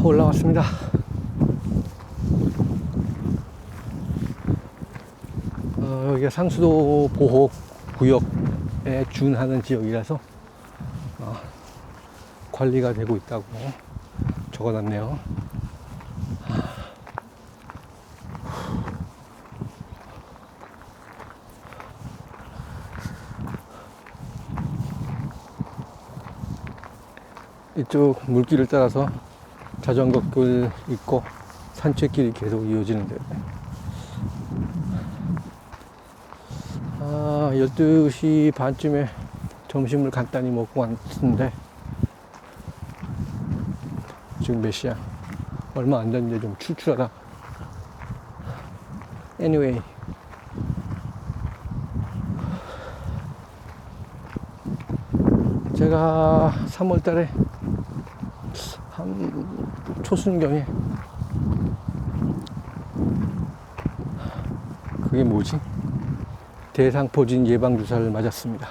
올라왔습니다. 여기가 상수도 보호 구역에 준하는 지역이라서 관리가 되고 있다고 적어놨네요. 이쪽 물길을 따라서 자전거길 있고 산책길이 계속 이어지는데 12시 반쯤에 점심을 간단히 먹고 왔는데 지금 몇 시야? 얼마 안 됐는데 좀 출출하다. Anyway, 제가 3월 달에 한 초순경에 그게 뭐지? 대상포진 예방주사를 맞았습니다.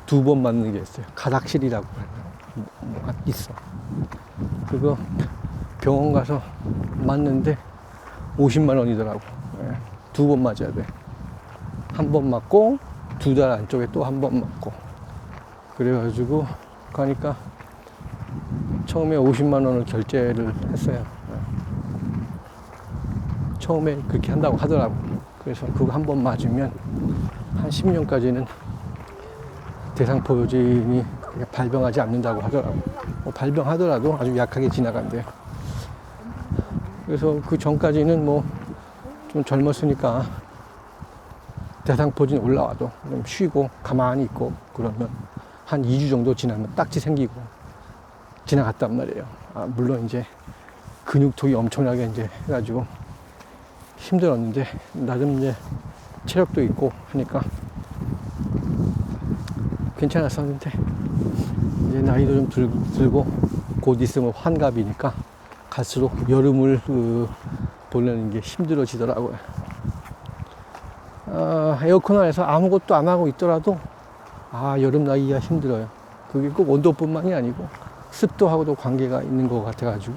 2번 맞는 게 있어요. 가닥실이라고 있어. 그거 병원 가서 맞는데 50만 원이더라고. 2번 맞아야 돼. 한 번 맞고 2달 안쪽에 또 한 번 맞고. 그래가지고 가니까 처음에 50만 원을 결제를 했어요. 처음에 그렇게 한다고 하더라고. 그래서 그거 한 번 맞으면 한 10년까지는 대상포진이 발병하지 않는다고 하더라고. 발병하더라도 아주 약하게 지나간대요. 그래서 그 전까지는 뭐 좀 젊었으니까 대상포진이 올라와도 좀 쉬고 가만히 있고 그러면 한 2주 정도 지나면 딱지 생기고 지나갔단 말이에요. 물론 이제 근육통이 엄청나게 이제 해가지고 힘들었는데 나름 이제 체력도 있고 하니까 괜찮았었는데 이제 나이도 좀 들고 곧 있으면 환갑이니까 갈수록 여름을 보내는 게 힘들어지더라고요. 에어컨 안에서 아무것도 안 하고 있더라도 여름 나기가 힘들어요. 그게 꼭 온도뿐만이 아니고 습도하고도 관계가 있는 것 같아가지고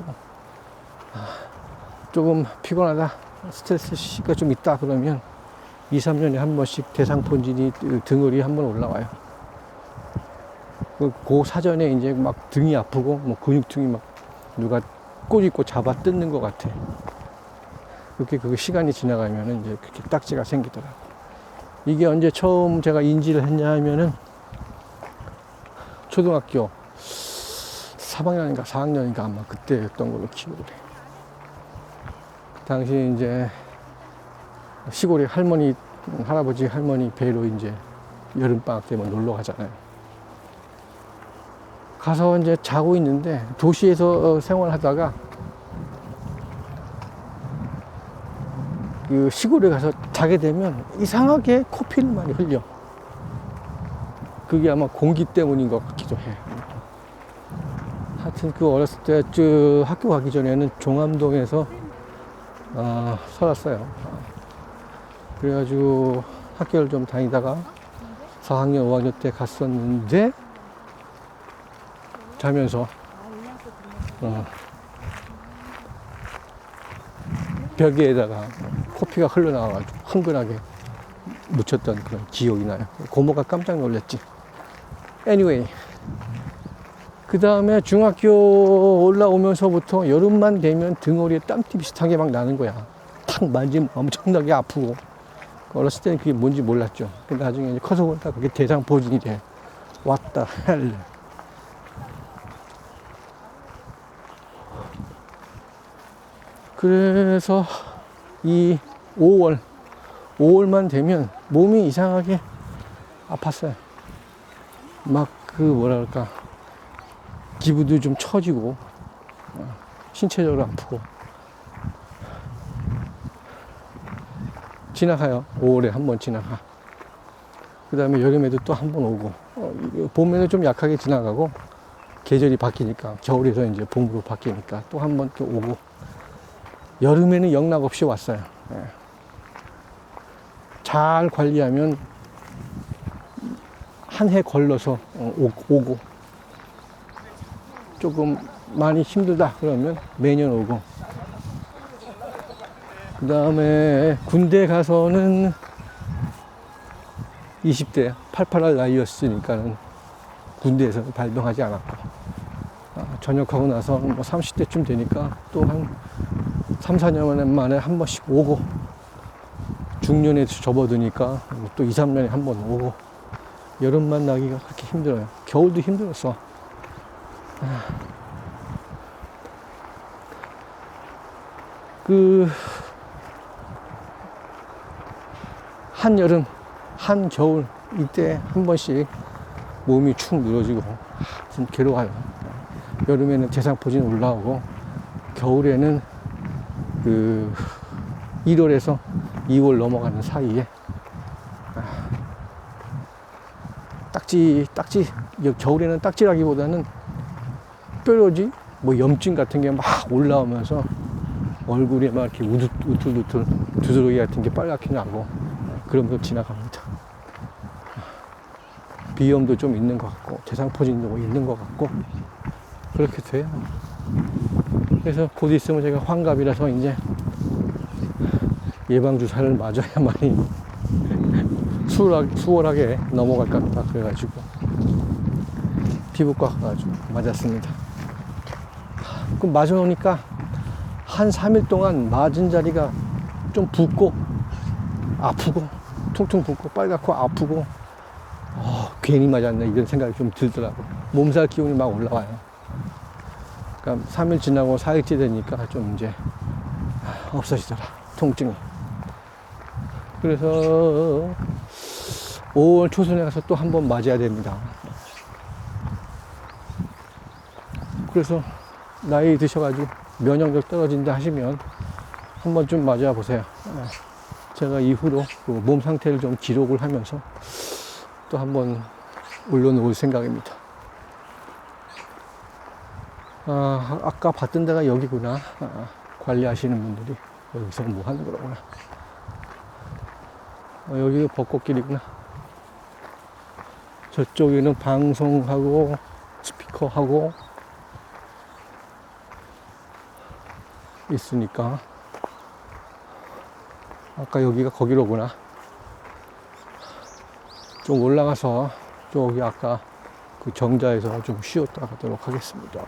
조금 피곤하다, 스트레스가 좀 있다 그러면 2, 3년에 한 번씩 대상포진이 등을이 한 번 올라와요. 그 사전에 이제 막 등이 아프고 뭐 근육통이 막 누가 꼬집고 잡아 뜯는 것 같아. 그렇게 그 시간이 지나가면은 이제 그렇게 딱지가 생기더라고. 이게 언제 처음 제가 인지를 했냐 하면은 초등학교 3학년인가 4학년인가 아마 그때였던 걸로 기억을 해. 그 당시 이제 시골에 할아버지 할머니 뵈러 이제 여름방학 때문에 놀러 가잖아요. 가서 이제 자고 있는데 도시에서 생활하다가 그 시골에 가서 자게 되면 이상하게 코피를 많이 흘려. 그게 아마 공기 때문인 것 같기도 해. 하여튼 그 어렸을 때 학교 가기 전에는 종암동에서 살았어요. 그래가지고 학교를 좀 다니다가 4학년, 5학년 때 갔었는데 자면서 벽에다가 코피가 흘러나와가지고 흥건하게 묻혔던 그런 기억이 나요. 고모가 깜짝 놀랐지. Anyway, 그 다음에 중학교 올라오면서부터 여름만 되면 등허리에 땀띠 비슷하게 막 나는 거야. 탁 만지면 엄청나게 아프고. 어렸을 때는 그게 뭔지 몰랐죠. 근데 나중에 이제 커서 보니까 그게 대상포진이 돼. 왔다, 헬. 그래서 이 5월만 되면 몸이 이상하게 아팠어요. 막 뭐랄까 기분도 좀 처지고 신체적으로 아프고 지나가요. 5월에 한 번 지나가. 그 다음에 여름에도 또 한 번 오고 봄에는 좀 약하게 지나가고 계절이 바뀌니까 겨울에서 이제 봄으로 바뀌니까 또 한 번 또 오고 여름에는 영락없이 왔어요. 잘 관리하면 한 해 걸러서 오고 조금 많이 힘들다 그러면 매년 오고, 그 다음에 군대 가서는 20대 88할 나이였으니까는 군대에서 발병하지 않았고, 전역하고 나서 뭐 30대쯤 되니까 또 한 3, 4년 만에 한 번씩 오고, 중년에 접어드니까 또 2, 3년에 한 번 오고, 여름만 나기가 그렇게 힘들어요. 겨울도 힘들었어. 한여름, 한겨울, 이때 한 번씩 몸이 축 늘어지고, 좀 괴로워요. 여름에는 대상포진 올라오고, 겨울에는 1월에서 2월 넘어가는 사이에 딱지, 겨울에는 딱지라기보다는 뾰루지, 뭐 염증 같은 게 막 올라오면서 얼굴에 막 이렇게 우툴우툴 두드러기 같은 게 빨갛게 나고, 그러면서 지나갑니다. 비염도 좀 있는 것 같고, 대상포진도 있는 것 같고, 그렇게 돼요. 그래서 곧 있으면 제가 환갑이라서 이제 예방주사를 맞아야만이 수월하게 넘어갈 것 같다. 그래가지고 피부과 가가지고 맞았습니다. 그럼 맞아놓으니까 한 3일 동안 맞은 자리가 좀 붓고 아프고 퉁퉁 붓고 빨갛고 아프고, 괜히 맞았네 이런 생각이 좀 들더라고. 몸살 기운이 막 올라와요. 그러니까 3일 지나고 4일째 되니까 좀 이제 없어지더라, 통증이. 그래서 5월 초순에 가서 또 한 번 맞아야 됩니다. 그래서 나이 드셔가지고 면역력 떨어진다 하시면 한 번쯤 맞아 보세요. 제가 이후로 몸 상태를 좀 기록을 하면서 또 한 번 올려놓을 생각입니다. 아까 봤던 데가 여기구나. 관리하시는 분들이 여기서 뭐 하는 거구나. 여기가 벚꽃길이구나. 저쪽에는 방송하고 스피커하고 있으니까, 아까 여기가 거기로구나. 좀 올라가서 저기 아까 그 정자에서 좀 쉬었다 가도록 하겠습니다.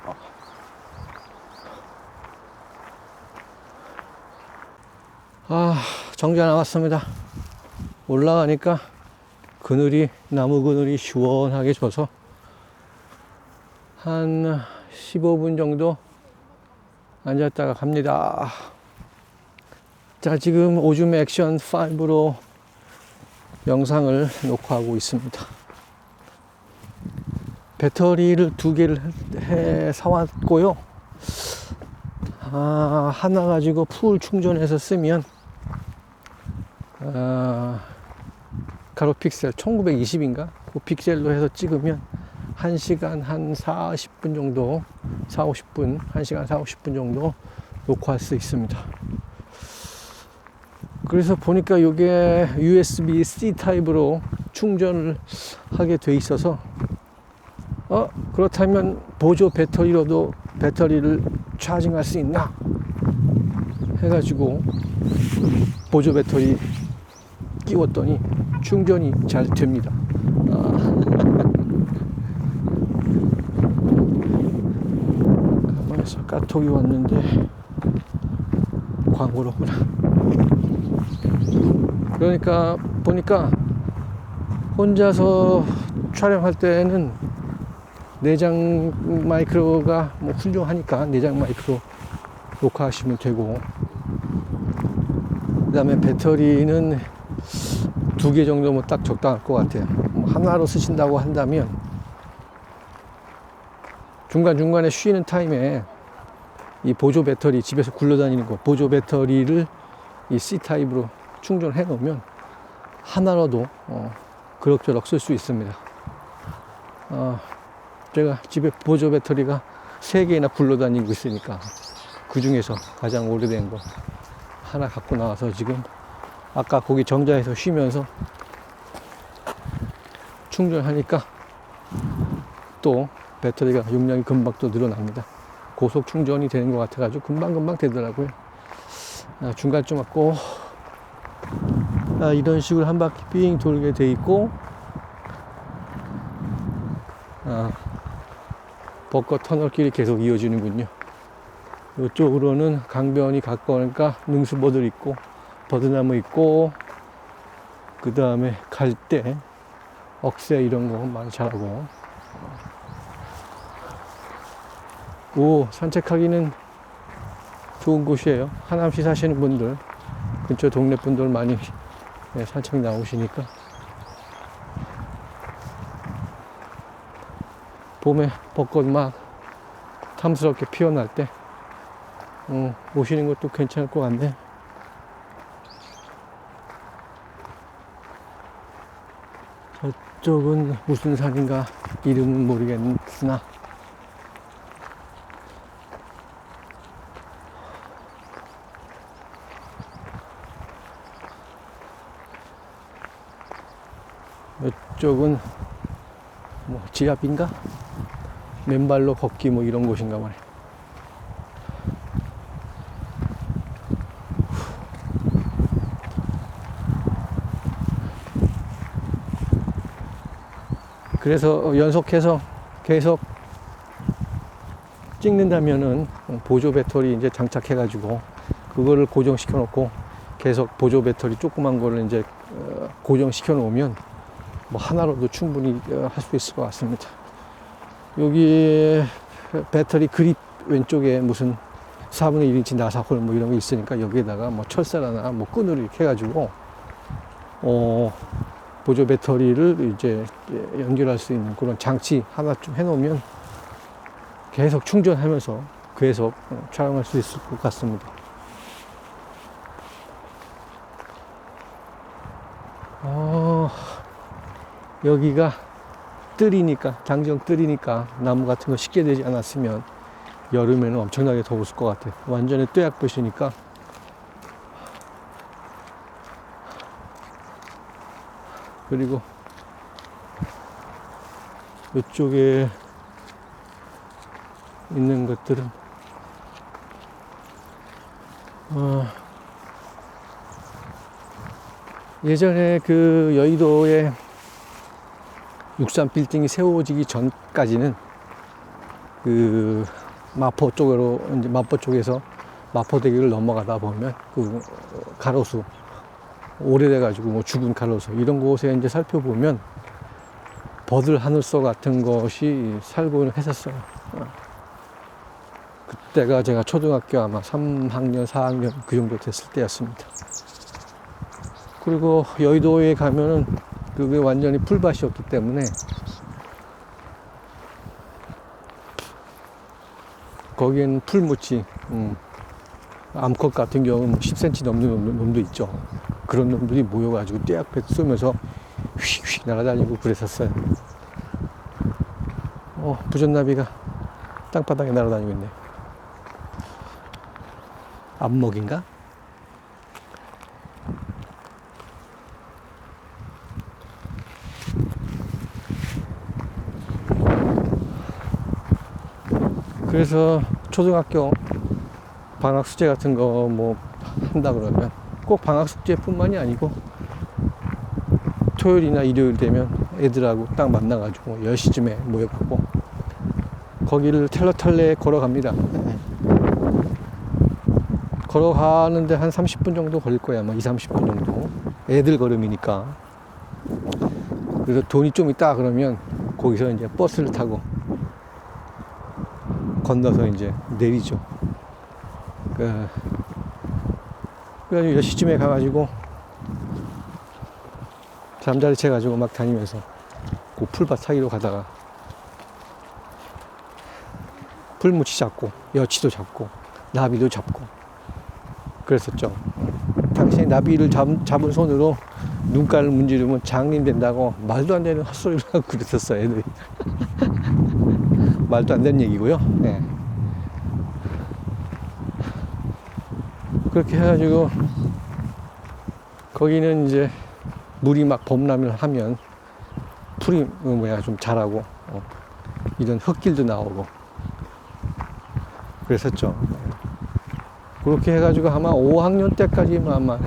정자 나왔습니다. 올라가니까 나무 그늘이 시원하게 져서 한 15분 정도 앉았다가 갑니다. 자, 지금 오줌 액션 5로 영상을 녹화하고 있습니다. 배터리를 2개를 사왔고요. 하나 가지고 풀 충전해서 쓰면 가로픽셀 1920인가? 그 픽셀로 해서 찍으면 1시간 한 40분 정도, 40-50분, 1시간 40-50분 정도 녹화할 수 있습니다. 그래서 보니까 이게 USB-C 타입으로 충전을 하게 돼 있어서, 그렇다면 보조 배터리로도 배터리를 차징할 수 있나? 해가지고 보조 배터리 끼웠더니 충전이 잘 됩니다. 가만해서 카톡이 왔는데 광고로구나. 그러니까 보니까 혼자서 촬영할 때는 내장 마이크로가 뭐 훌륭하니까 내장 마이크로 녹화하시면 되고, 그 다음에 배터리는 2개 정도면 딱 적당할 것 같아요. 하나로 쓰신다고 한다면 중간중간에 쉬는 타임에 이 보조 배터리, 집에서 굴러다니는 거 보조 배터리를 이 C타입으로 충전해 놓으면 하나라도 그럭저럭 쓸 수 있습니다. 제가 집에 보조 배터리가 3개나 굴러다니고 있으니까 그 중에서 가장 오래된 거 하나 갖고 나와서 지금 아까 거기 정자에서 쉬면서 충전하니까 또 배터리가 용량이 금방 또 늘어납니다. 고속 충전이 되는 것 같아가지고 금방금방 되더라고요. 중간쯤 왔고, 이런 식으로 한 바퀴 삥 돌게 돼 있고, 벚꽃 터널길이 계속 이어지는군요. 이쪽으로는 강변이 가까우니까 능수보들 있고, 버드나무 있고, 그 다음에 갈대, 억새 이런 거 많이 자라고. 산책하기는 좋은 곳이에요. 하남시 사시는 분들, 근처 동네 분들 많이 산책 나오시니까. 봄에 벚꽃 막 탐스럽게 피어날 때 오시는 것도 괜찮을 것 같네. 저쪽은 무슨 산인가 이름은 모르겠으나 이쪽은 뭐 지압인가? 맨발로 걷기 뭐 이런 곳인가 말이야. 그래서 연속해서 계속 찍는다면은 보조 배터리 이제 장착해 가지고 그거를 고정시켜 놓고 계속 보조 배터리 조그만 거를 이제 고정시켜 놓으면 뭐 하나로도 충분히 할 수 있을 것 같습니다. 여기 배터리 그립 왼쪽에 무슨 4분의 1인치 나사홀 뭐 이런 거 있으니까 여기에다가 뭐 철사나 뭐 끈으로 이렇게 해가지고 보조 배터리를 이제 연결할 수 있는 그런 장치 하나 좀 해놓으면 계속 충전하면서 계속 촬영할 수 있을 것 같습니다. 여기가 뜰이니까, 당정 뜰이니까 나무 같은 거 쉽게 되지 않았으면 여름에는 엄청나게 더웠을 것 같아요. 완전히 뙤약볕이니까. 그리고 이쪽에 있는 것들은 예전에 그 여의도에 63 빌딩이 세워지기 전까지는 그 마포 쪽으로 이제 마포 쪽에서 마포대교를 넘어가다 보면 그 가로수 오래돼 가지고 뭐 죽은 가로수 이런 곳에 이제 살펴보면 버들 하늘소 같은 것이 살고 했었어요. 그때가 제가 초등학교 아마 3학년 4학년 그 정도 됐을 때였습니다. 그리고 여의도에 가면은 그게 완전히 풀밭이었기 때문에 거기에는 풀무치, 암컷 같은 경우는 뭐 10cm 넘는 놈도 있죠. 그런 놈들이 모여가지고 떼약볕 쏘면서 휙휙 날아다니고 그랬었어요. 부전나비가 땅바닥에 날아다니고 있네. 안먹인가? 그래서 초등학교 방학 숙제 같은 거 뭐 한다 그러면 꼭 방학 숙제뿐만이 아니고 토요일이나 일요일 되면 애들하고 딱 만나가지고 10시쯤에 모여갖고 거기를 텔러탈레 걸어갑니다. 걸어가는데 한 30분 정도 걸릴 거야. 아마 20-30분 정도. 애들 걸음이니까. 그래서 돈이 좀 있다 그러면 거기서 이제 버스를 타고 건너서 이제 내리죠. 그래가지고 10시쯤에 가가지고 잠자리 채가지고 막 다니면서 그 풀밭 사이로 가다가 풀무치 잡고 여치도 잡고 나비도 잡고 그랬었죠. 당신이 나비를 잡은 손으로 눈깔을 문지르면 장님 된다고 말도 안 되는 헛소리를 하고 그랬었어요, 애들이. 말도 안 되는 얘기고요. 네. 그렇게 해가지고 거기는 이제 물이 막 범람을 하면 풀이 좀 자라고 이런 흙길도 나오고 그랬었죠. 그렇게 해가지고 아마 5학년 때까지만 아마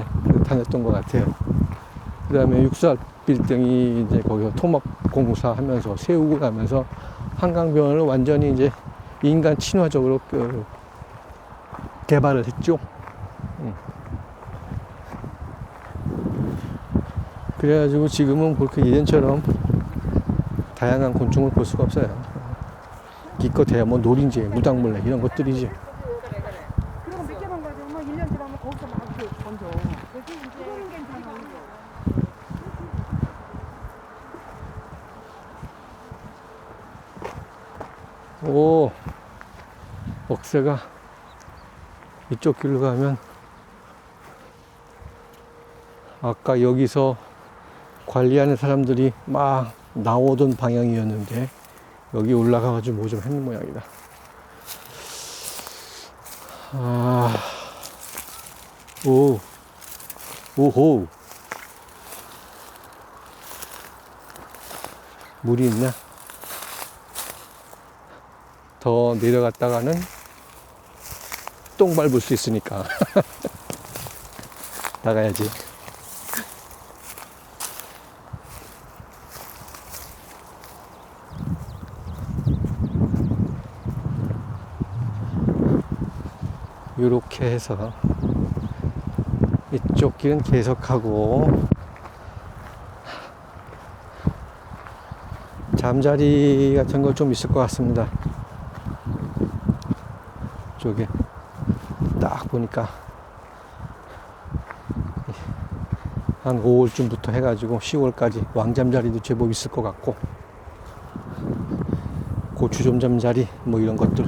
다녔던 것 같아요. 그 다음에 육사 빌딩이 이제 거기서 토목 공사 하면서 세우고 나면서 한강변을 완전히 이제 인간 친화적으로 개발을 했죠. 그래가지고 지금은 그렇게 예전처럼 다양한 곤충을 볼 수가 없어요. 기껏해야 뭐 노린재, 무당벌레 이런 것들이지. 그리고 몇 개만 가져오면 1년 지나면 거기서 막 이렇게 건져. 그래서 이제 그거는 괜찮아. 오, 억새가 이쪽 길로 가면 아까 여기서 관리하는 사람들이 막 나오던 방향이었는데 여기 올라가가지고 뭐 좀 했는 모양이다. 아, 오, 오호. 물이 있나? 더 내려갔다가는 똥 밟을 수 있으니까 나가야지. 이렇게 해서 이쪽 길은 계속하고 잠자리 같은 거 좀 있을 것 같습니다. 쪽에 딱 보니까 한 5월쯤부터 해가지고 10월까지 왕잠자리도 제법 있을 것 같고 고추좀잠자리 뭐 이런 것들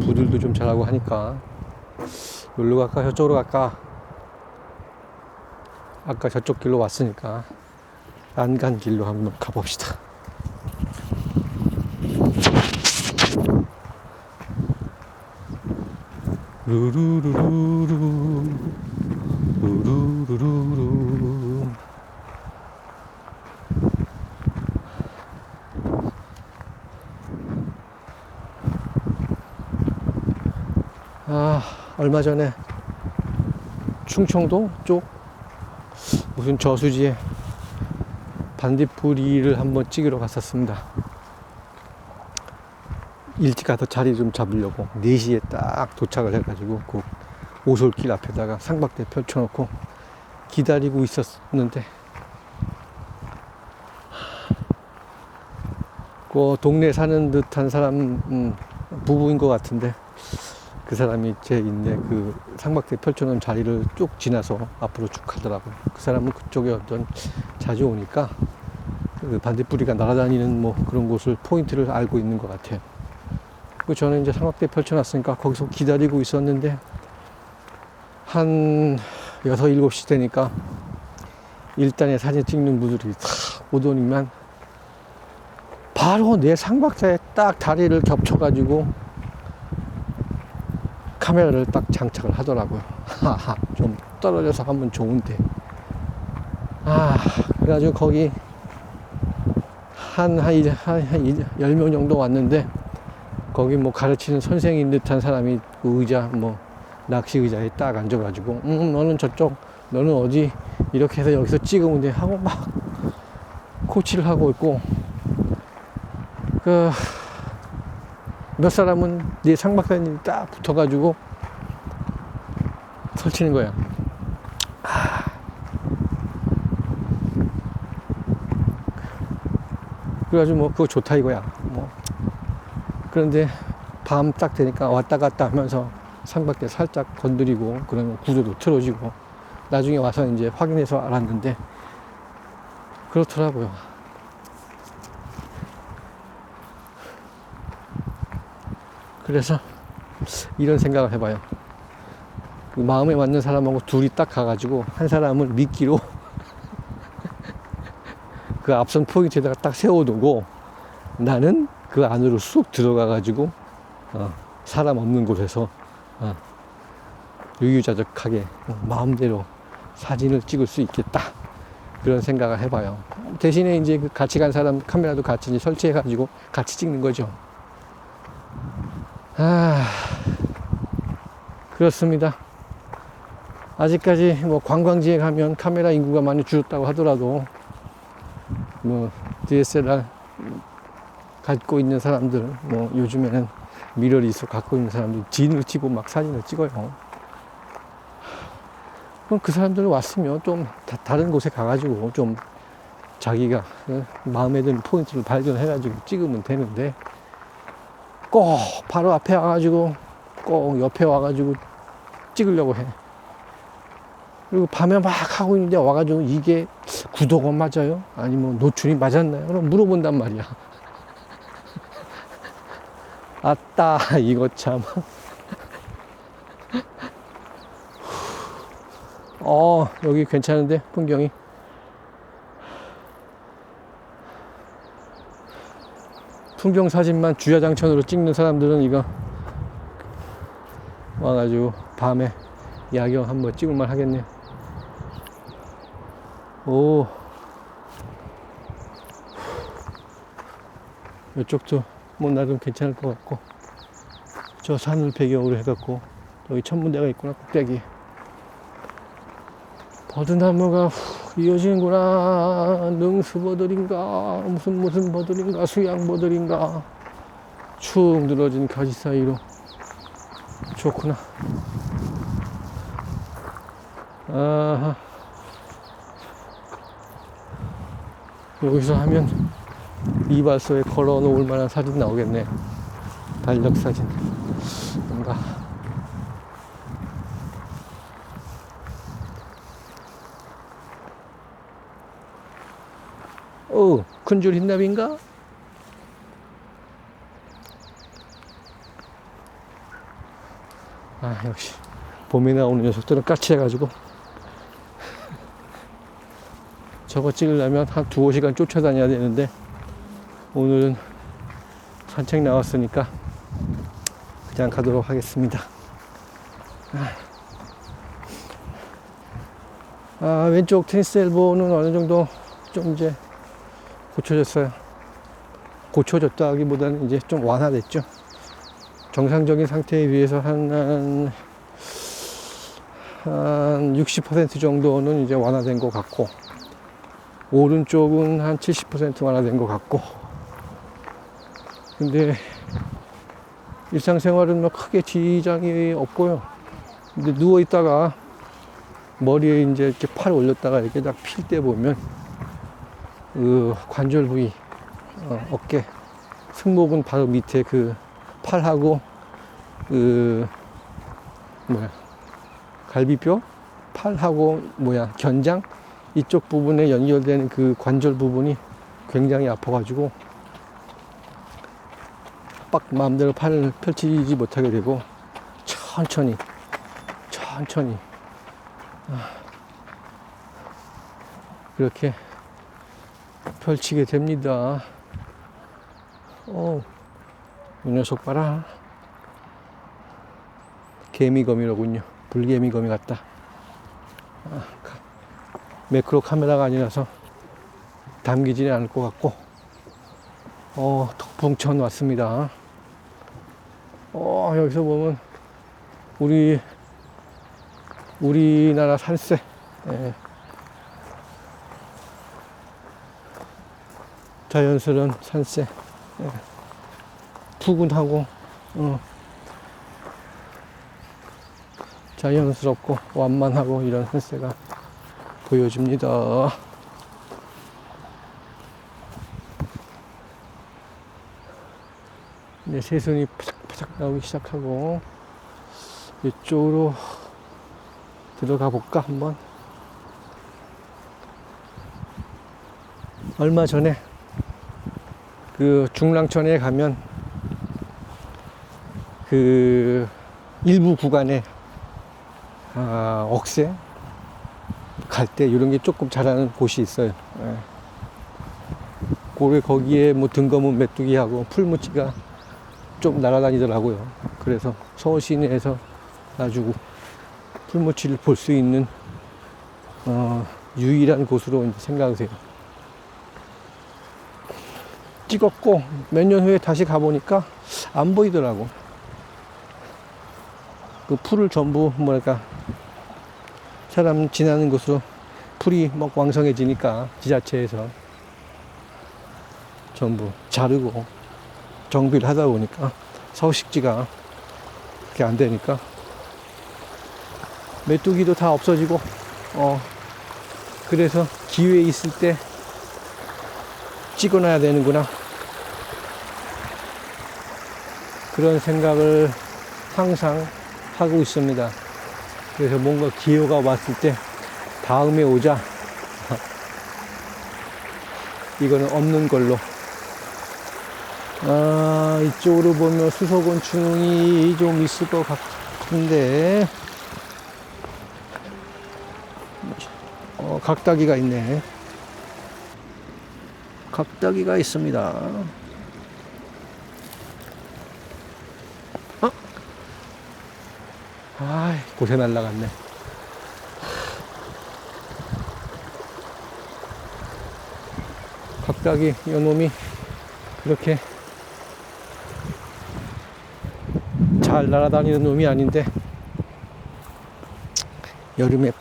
부들도 좀 잘하고 하니까 여기로 갈까 저쪽으로 갈까. 아까 저쪽 길로 왔으니까 안 간 길로 한번 가봅시다. 루루루루루 루루루루루. 아, 얼마 전에 충청도 쪽 무슨 저수지에 반딧불이를 한번 찍으러 갔었습니다. 일찍 가서 자리 좀 잡으려고 4시에 딱 도착을 해가지고 그 오솔길 앞에다가 상박대 펼쳐놓고 기다리고 있었는데 그 동네 사는 듯한 사람 부부인 것 같은데 그 사람이 제 있네 그 상박대 펼쳐놓은 자리를 쭉 지나서 앞으로 쭉 가더라고요. 그 사람은 그쪽에 어떤 자주 오니까 그 반딧불이가 날아다니는 뭐 그런 곳을 포인트를 알고 있는 것 같아요. 그 저는 이제 상박대 펼쳐놨으니까 거기서 기다리고 있었는데 한 6, 7시 되니까 일단에 사진 찍는 분들이 다 오더니만 바로 내 상박대에 딱 다리를 겹쳐가지고 카메라를 딱 장착을 하더라고요. 좀 떨어져서 하면 좋은데. 그래가지고 거기 한 10명 정도 왔는데 거기 뭐 가르치는 선생인 듯한 사람이 그 의자 뭐 낚시 의자에 딱 앉아가지고 너는 저쪽 너는 어디 이렇게 해서 여기서 찍으면 돼 하고 막 코치를 하고 있고 그 몇 사람은 네 상박사님 딱 붙어가지고 설치는 거야. 그래가지고 뭐 그거 좋다 이거야. 뭐 그런데 밤 딱 되니까 왔다 갔다 하면서 상박대 살짝 건드리고 그러면 구조도 틀어지고 나중에 와서 이제 확인해서 알았는데 그렇더라고요. 그래서 이런 생각을 해봐요. 그 마음에 맞는 사람하고 둘이 딱 가가지고 한 사람은 미끼로 그 앞선 포인트에다가 딱 세워두고 나는 그 안으로 쑥 들어가가지고 사람 없는 곳에서 유유자적하게 마음대로 사진을 찍을 수 있겠다 그런 생각을 해봐요. 대신에 이제 그 같이 간 사람 카메라도 같이 이제 설치해가지고 같이 찍는 거죠. 아, 그렇습니다. 아직까지 뭐 관광지에 가면 카메라 인구가 많이 줄었다고 하더라도 뭐 DSLR 갖고 있는 사람들, 뭐 요즘에는 미러리스 갖고 있는 사람들 진을 치고 막 사진을 찍어요. 그럼 그 사람들 왔으면 좀 다른 곳에 가가지고 좀 자기가 마음에 드는 포인트를 발견해가지고 찍으면 되는데 꼭 바로 앞에 와가지고 꼭 옆에 와가지고 찍으려고 해. 그리고 밤에 막 하고 있는데 와가지고 이게 구도가 맞아요? 아니면 노출이 맞았나요? 그럼 물어본단 말이야. 아따, 이거 참. 여기 괜찮은데, 풍경이. 풍경 사진만 주야장천으로 찍는 사람들은 이거 와가지고 밤에 야경 한번 찍을만 하겠네요. 오, 이쪽도 뭐 나름 괜찮을 것 같고, 저 산을 배경으로 해갖고 여기 천문대가 있구나. 꼭대기 버드나무가 이어지는구나. 능수버들인가 무슨 버들인가 수양버들인가 축 늘어진 가지 사이로. 좋구나. 아하. 여기서 하면 이발소에 걸어 놓을 만한 사진 나오겠네. 달력 사진. 뭔가. 큰 줄 흰납인가? 아, 역시 봄에 나오는 녀석들은 까칠해가지고 저거 찍으려면 한 2-5시간 쫓아다녀야 되는데 오늘은 산책 나왔으니까 그냥 가도록 하겠습니다. 왼쪽 테니스 엘보는 어느 정도 좀 이제 고쳐졌어요. 고쳐졌다기보다는 이제 좀 완화됐죠. 정상적인 상태에 비해서 한 60% 정도는 이제 완화된 것 같고, 오른쪽은 한 70% 완화된 것 같고, 근데 일상생활은 뭐 크게 지장이 없고요. 근데 누워있다가 머리에 이제 이렇게 팔 올렸다가 이렇게 딱 필 때 보면 그 관절 부위, 어깨, 승모근 바로 밑에 그 팔하고 갈비뼈, 팔하고 견장 이쪽 부분에 연결되는 그 관절 부분이 굉장히 아파가지고 막 마음대로 팔을 펼치지 못하게 되고 천천히 그렇게 펼치게 됩니다. 이 녀석 봐라. 개미거미로군요. 불개미거미 같다. 매크로 카메라가 아니라서 담기지는 않을 것 같고, 덕풍천 왔습니다. 여기서 보면 우리나라 산세. 자연스러운 산세. 푸근하고, 자연스럽고, 완만하고, 이런 산세가 보여집니다. 이제 새순이 파삭파삭 나오기 시작하고, 이쪽으로 들어가 볼까, 한번? 얼마 전에 그 중랑천에 가면 그 일부 구간에 억새 갈대 이런 게 조금 자라는 곳이 있어요. 거기에 뭐 등거문 메뚜기하고 풀무치가 좀 날아다니더라고요. 그래서 서울 시내에서 아주 풀무치를 볼 수 있는 유일한 곳으로 이제 생각을 해요. 찍었고 몇 년 후에 다시 가보니까 안 보이더라고. 그 풀을 전부 뭐랄까 사람 지나는 곳으로 풀이 막 왕성해지니까 지자체에서 전부 자르고 정비를 하다 보니까 서식지가 그렇게 안 되니까 메뚜기도 다 없어지고 그래서 기회 있을 때 찍어놔야 되는구나 그런 생각을 항상 하고 있습니다. 그래서 뭔가 기회가 왔을 때 다음에 오자 이거는 없는 걸로. 이쪽으로 보면 수소곤충이 좀 있을 것 같은데 각다기가 있네. 각다기가 있습니다. 곳에 날라갔네. 각다기 요놈이 그렇게 잘 날아다니는 놈이 아닌데 여름에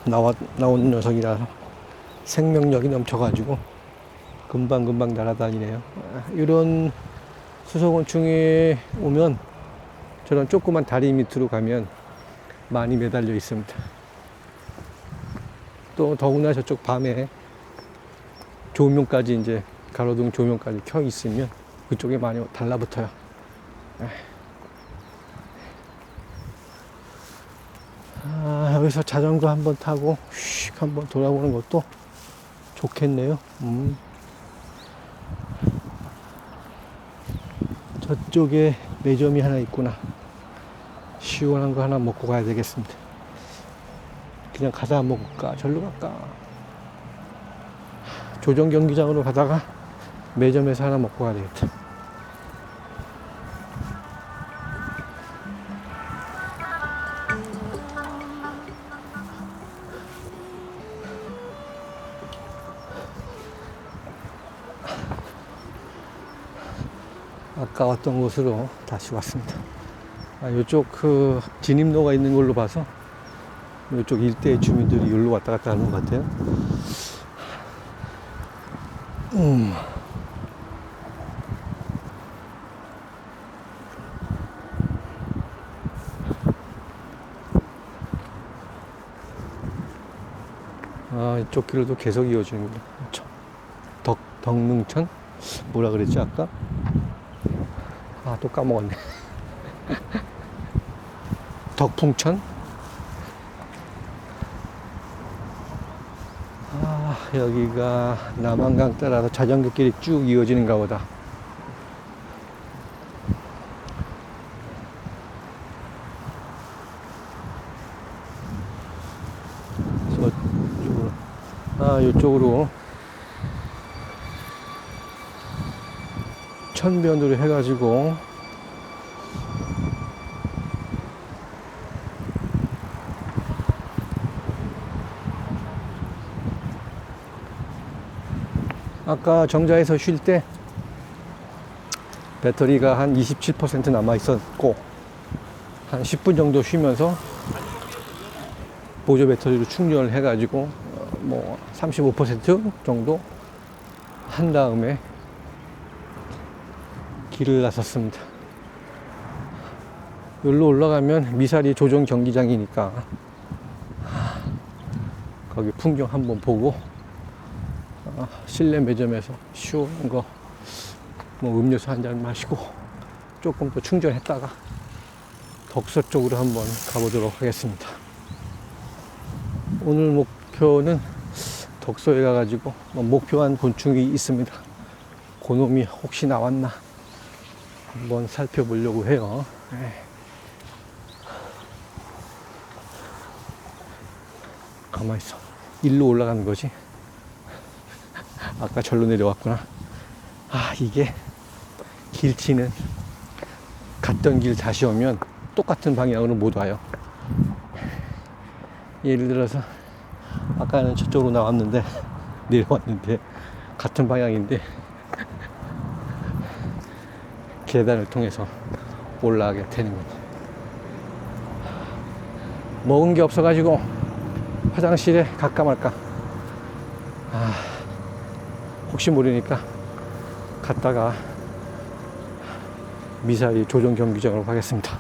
나온 녀석이라 생명력이 넘쳐가지고 금방금방 날아다니네요. 이런 수소곤충이 오면 저런 조그만 다리 밑으로 가면 많이 매달려 있습니다. 또 더구나 저쪽 밤에 조명까지 이제 가로등 조명까지 켜 있으면 그쪽에 많이 달라붙어요. 여기서 자전거 한번 타고 휙 한번 돌아보는 것도 좋겠네요. 저쪽에 매점이 하나 있구나. 시원한 거 하나 먹고 가야 되겠습니다. 그냥 가다 먹을까? 절로 갈까? 조정 경기장으로 가다가 매점에서 하나 먹고 가야 되겠다. 아까 왔던 곳으로 다시 왔습니다. 이쪽 그 진입로가 있는 걸로 봐서 이쪽 일대의 주민들이 여기로 왔다 갔다 하는 것 같아요. 이쪽 길도 계속 이어지는군요. 덕능천? 뭐라 그랬지 아까? 또 까먹었네. 덕풍천? 여기가 남한강 따라서 자전거 길이 쭉 이어지는가 보다. 이쪽으로 천변으로 해가지고 아까 정자에서 쉴 때 배터리가 한 27% 남아 있었고 한 10분 정도 쉬면서 보조 배터리로 충전을 해가지고 뭐 35% 정도 한 다음에 길을 나섰습니다. 여기로 올라가면 미사리 조정 경기장이니까 거기 풍경 한번 보고 실내 매점에서 시원한 거 뭐 음료수 한 잔 마시고 조금 더 충전했다가 덕서 쪽으로 한번 가보도록 하겠습니다. 오늘 목표는 덕서에 가가지고 목표한 곤충이 있습니다. 그놈이 혹시 나왔나 한번 살펴보려고 해요. 가만히 있어. 일로 올라가는 거지. 아까 절로 내려왔구나. 이게 길치는 갔던 길 다시 오면 똑같은 방향으로 못 와요. 예를 들어서 아까는 저쪽으로 나왔는데 내려왔는데 같은 방향인데 계단을 통해서 올라가게 되는 거죠. 먹은 게 없어가지고 화장실에 갈까 말까. 혹시 모르니까 갔다가 미사일 조종 경기장으로 가겠습니다.